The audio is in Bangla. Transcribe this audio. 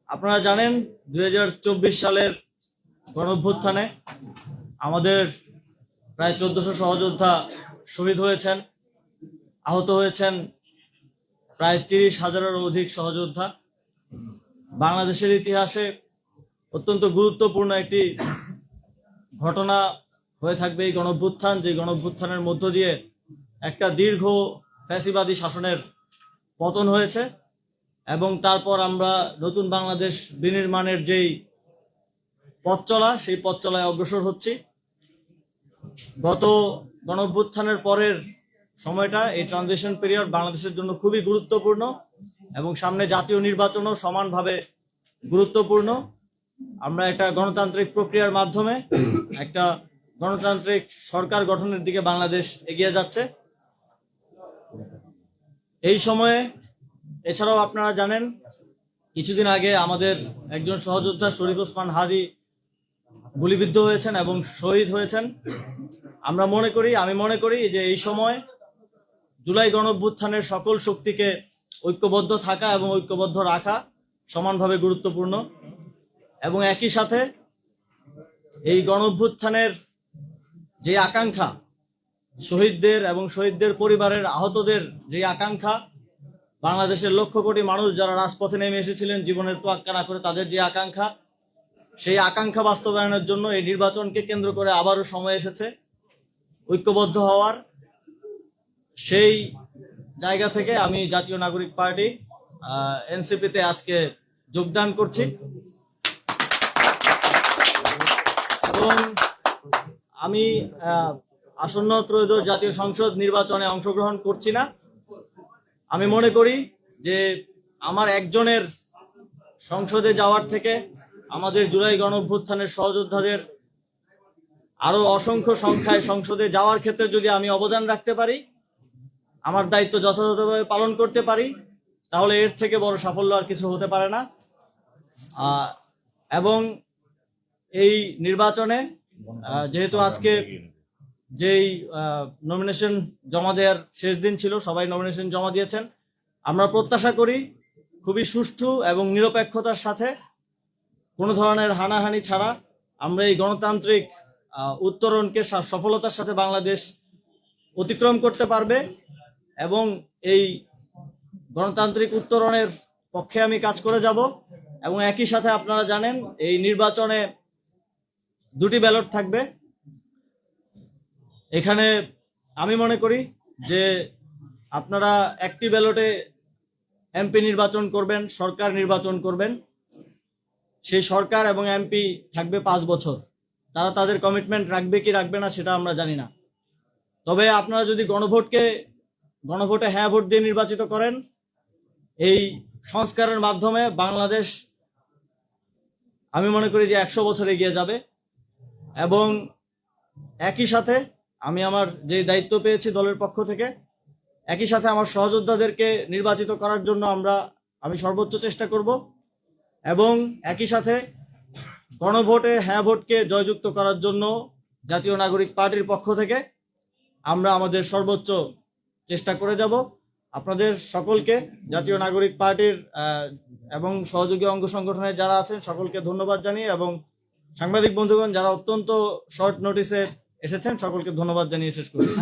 আপনারা জানেন 2024 সালের গণঅভ্যুত্থানে আমাদের প্রায় 1400 সহযোদ্ধা শহীদ হয়েছেন, আহত হয়েছেন প্রায় 30,000-এরও অধিক সহযোদ্ধা। বাংলাদেশের ইতিহাসে অত্যন্ত গুরুত্বপূর্ণ একটি ঘটনা হয়ে থাকবে এই গণঅভ্যুত্থান, যে গণঅভ্যুত্থানের মধ্য দিয়ে একটা দীর্ঘ ফ্যাসিবাদী শাসনের পতন হয়েছে এবং তারপর আমরা নতুন বাংলাদেশ বিনির্মাণের যেই পথ চলা, সেই পথ চলায় অগ্রসর হচ্ছি। গত গণঅভ্যুত্থানের পরের সময়টা, এই ট্রানজিশন পিরিয়ড বাংলাদেশের জন্য খুবই গুরুত্বপূর্ণ এবং সামনে জাতীয় নির্বাচনও সমানভাবে গুরুত্বপূর্ণ। আমরা একটা গণতান্ত্রিক প্রক্রিয়ার মাধ্যমে একটা গণতান্ত্রিক সরকার গঠনের দিকে বাংলাদেশ এগিয়ে যাচ্ছে। এই সময়ে এছাড়াও আপনারা জানেন কিছুদিন আগে আমাদের একজন সহযোদ্ধা শরীফ ওসমান হাদি গুলিবিদ্ধ হয়েছেন এবং শহীদ হয়েছেন। আমি মনে করি যে এই সময় জুলাই গণঅভ্যুত্থানের সকল শক্তিকে ঐক্যবদ্ধ থাকা এবং ঐক্যবদ্ধ রাখা সমানভাবে গুরুত্বপূর্ণ এবং একই সাথে এই গণঅভ্যুত্থানের যে আকাঙ্ক্ষা, শহীদদের এবং শহীদদের পরিবারের আহতদের যে আকাঙ্ক্ষা, বাংলাদেশের লক্ষ কোটি মানুষ যারা রাজপথে নেমে এসেছিলেন জীবনের তোয়াক্কা না করে, তাদের যে আকাঙ্ক্ষা, সেই আকাঙ্ক্ষা বাস্তবায়নের জন্য এই নির্বাচনকে কেন্দ্র করে আবারও সময় এসেছে ঐক্যবদ্ধ হওয়ার। সেই জায়গা থেকে আমি জাতীয় নাগরিক পার্টি এনসিপিতে আজকে যোগদান করছি এবং আমি আসন্ন ত্রয়োদশ জাতীয় সংসদ নির্বাচনে অংশগ্রহণ করছি না। আমি মনে করি যে আমার একজনের সংসদে যাওয়ার থেকে আমাদের জুলাই গণঅভ্যুত্থানের সহযোদ্ধাদের আরো অসংখ্য সংখ্যায় সংসদে যাওয়ার ক্ষেত্রে যদি আমি অবদান রাখতে পারি, আমার দায়িত্ব যথাযথভাবে পালন করতে পারি, তাহলে এর থেকে বড় সাফল্য আর কিছু হতে পারে না। এবং এই নির্বাচনে যেহেতু আজকে যেই নমিনেশন জমা দেওয়ার শেষ দিন ছিল, সবাই নমিনেশন জমা দিয়েছেন, আমরা প্রত্যাশা করি খুবই সুষ্ঠু এবং নিরপেক্ষতার সাথে, কোনো ধরনের হানাহানি ছাড়া আমরা এই গণতান্ত্রিক উত্তরণকে সফলতার সাথে বাংলাদেশ অতিক্রম করতে পারবে এবং এই গণতান্ত্রিক উত্তরণের পক্ষে আমি কাজ করে যাব। এবং একই সাথে আপনারা জানেন এই নির্বাচনে 2টি ব্যালট থাকবে। এখানে আমি মনে করি যে আপনারা একটি ব্যালটে এমপি নির্বাচন করবেন, সরকার নির্বাচন করবেন। সেই সরকার এবং এমপি থাকবে 5 বছর। তারা তাদের কমিটমেন্ট রাখবে কি রাখবে না সেটা আমরা জানি না। তবে আপনারা যদি গণভোটে হ্যাঁ ভোট দিয়ে নির্বাচিত করেন, এই সংস্কারের মাধ্যমে বাংলাদেশ আমি মনে করি যে 100 বছর এগিয়ে যাবে। এবং একই সাথে আমি আমার যে দায়িত্ব পেয়েছি দলের পক্ষ থেকে, একই সাথে আমার সহযোদ্ধাদেরকে নির্বাচিত করার জন্য আমি সর্বোচ্চ চেষ্টা করব এবং একই সাথে গণভোটে হ্যাঁ ভোটকে জয়যুক্ত করার জন্য জাতীয় নাগরিক পার্টির পক্ষ থেকে আমরা আমাদের সর্বোচ্চ চেষ্টা করে যাব। আপনাদের সকলকে, জাতীয় নাগরিক পার্টির এবং সহযোগী অঙ্গ সংগঠনের যারা আছেন সকলকে ধন্যবাদ জানিয়ে এবং সাংবাদিক বন্ধুগণ যারা অত্যন্ত শর্ট নোটিসে এসেছেন সকলকে ধন্যবাদ জানিয়ে শেষ করছি।